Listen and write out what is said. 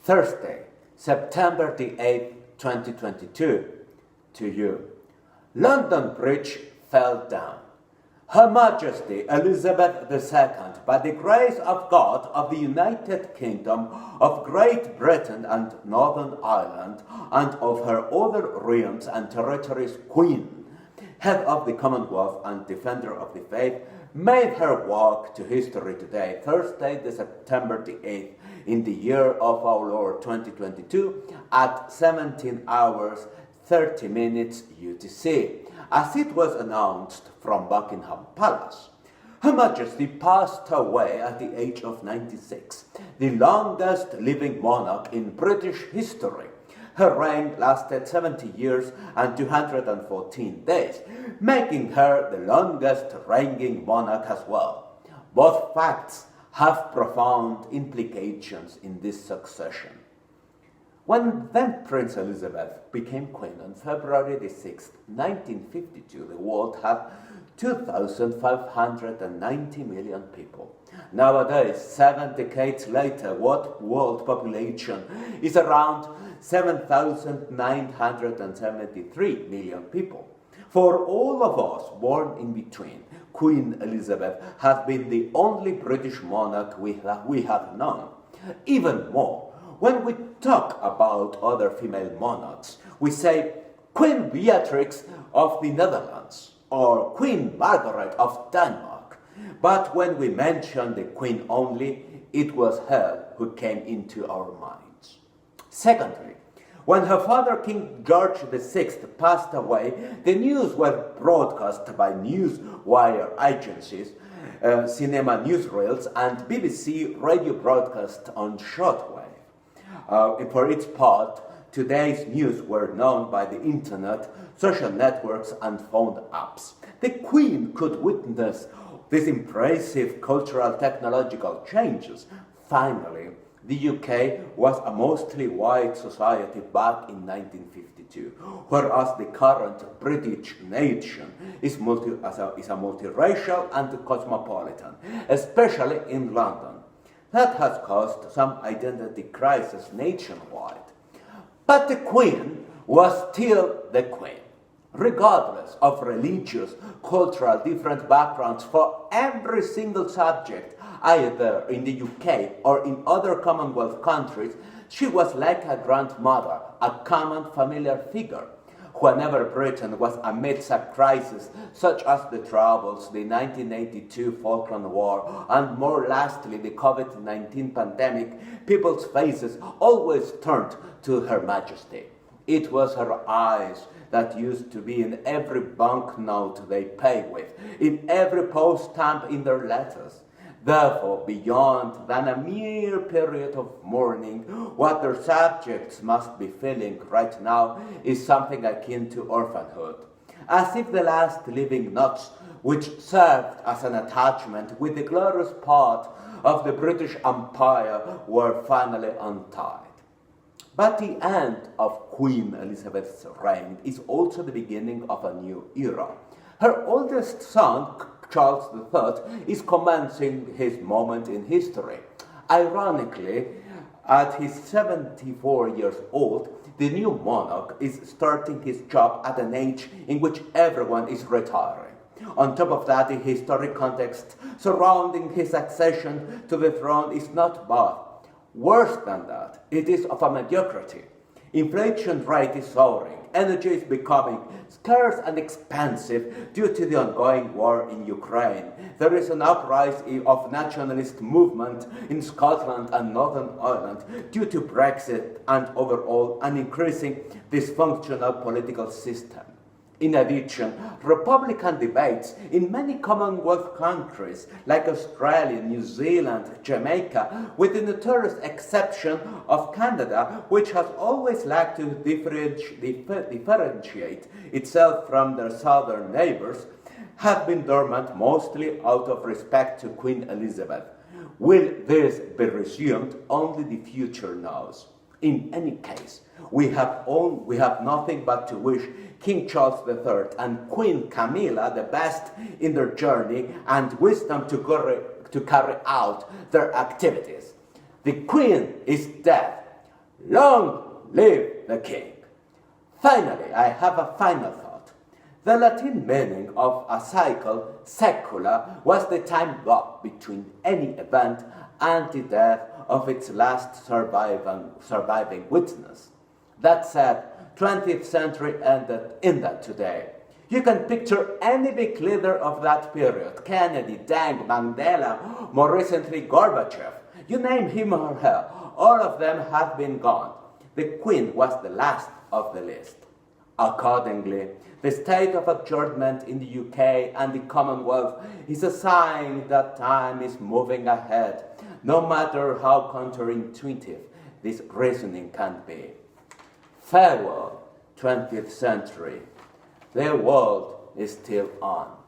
Thursday, September the 8th, 2022. To you. London Bridge fell down. Her Majesty Elizabeth II, by the grace of God of the United Kingdom of Great Britain and Northern Ireland, and of her other realms and territories, Queen, head of the Commonwealth and defender of the faith, made her walk to history today, Thursday, September the 8th, in the year of our Lord 2022, at 17 hours 30 minutes UTC, as it was announced from Buckingham Palace. Her Majesty passed away at the age of 96, the longest living monarch in British history. Her reign lasted 70 years and 214 days, making her the longest reigning monarch as well. Both facts have profound implications in this succession. When then Prince Elizabeth became Queen on February the 6th, 1952, the world had 2,590 million people. Nowadays, 7 decades later, world population is around 7,973 million people. For all of us born in between, Queen Elizabeth has been the only British monarch we have known. Even more, when we talk about other female monarchs, we say Queen Beatrix of the Netherlands or Queen Margaret of Denmark. But when we mention the Queen only, it was her who came into our minds. Secondly, when her father, King George VI, passed away, the news was broadcast by newswire agencies, cinema newsreels, and BBC radio broadcast on shortwave. For its part, today's news were known by the internet, social networks, and phone apps. The Queen could witness these impressive cultural technological changes. Finally, the UK was a mostly white society back in 1952, whereas the current British nation is a multiracial and cosmopolitan, especially in London. That has caused some identity crisis nationwide. But the Queen was still the Queen, regardless of religious, cultural, different backgrounds for every single subject, either in the UK or in other Commonwealth countries. She was like a grandmother, a common familiar figure. Whenever Britain was amidst a crisis such as the Troubles, the 1982 Falkland War, and more lastly the COVID-19 pandemic, people's faces always turned to Her Majesty. It was her eyes that used to be in every banknote they pay with, in every post stamp in their letters. Therefore, beyond than a mere period of mourning, what their subjects must be feeling right now is something akin to orphanhood, as if the last living knots which served as an attachment with the glorious part of the British Empire were finally untied. But the end of Queen Elizabeth's reign is also the beginning of a new era. Her oldest son, Charles III, is commencing his moment in history. Ironically, at his 74 years old, the new monarch is starting his job at an age in which everyone is retiring. On top of that, the historic context surrounding his accession to the throne is not bad. Worse than that, it is of a mediocrity. Inflation rate is soaring. Energy is becoming scarce and expensive due to the ongoing war in Ukraine. There is an uprising of nationalist movement in Scotland and Northern Ireland due to Brexit and overall an increasing dysfunctional political system. In addition, Republican debates in many Commonwealth countries like Australia, New Zealand, Jamaica, with the notorious exception of Canada, which has always lacked to differentiate itself from their southern neighbors, have been dormant mostly out of respect to Queen Elizabeth. Will this be resumed? Only the future knows. In any case, we have nothing but to wish King Charles III and Queen Camilla the best in their journey and wisdom to carry out their activities. The Queen is dead. Long live the king. Finally, I have a final thought. The Latin meaning of a cycle, secula, was the time gap between any event and the death of its last surviving witness. That said, 20th century ended in that today. You can picture any big leader of that period, Kennedy, Deng, Mandela, more recently Gorbachev. You name him or her, all of them have been gone. The Queen was the last of the list. Accordingly, the state of adjournment in the UK and the Commonwealth is a sign that time is moving ahead, no matter how counterintuitive this reasoning can be. Farewell, 20th century. The world is still on.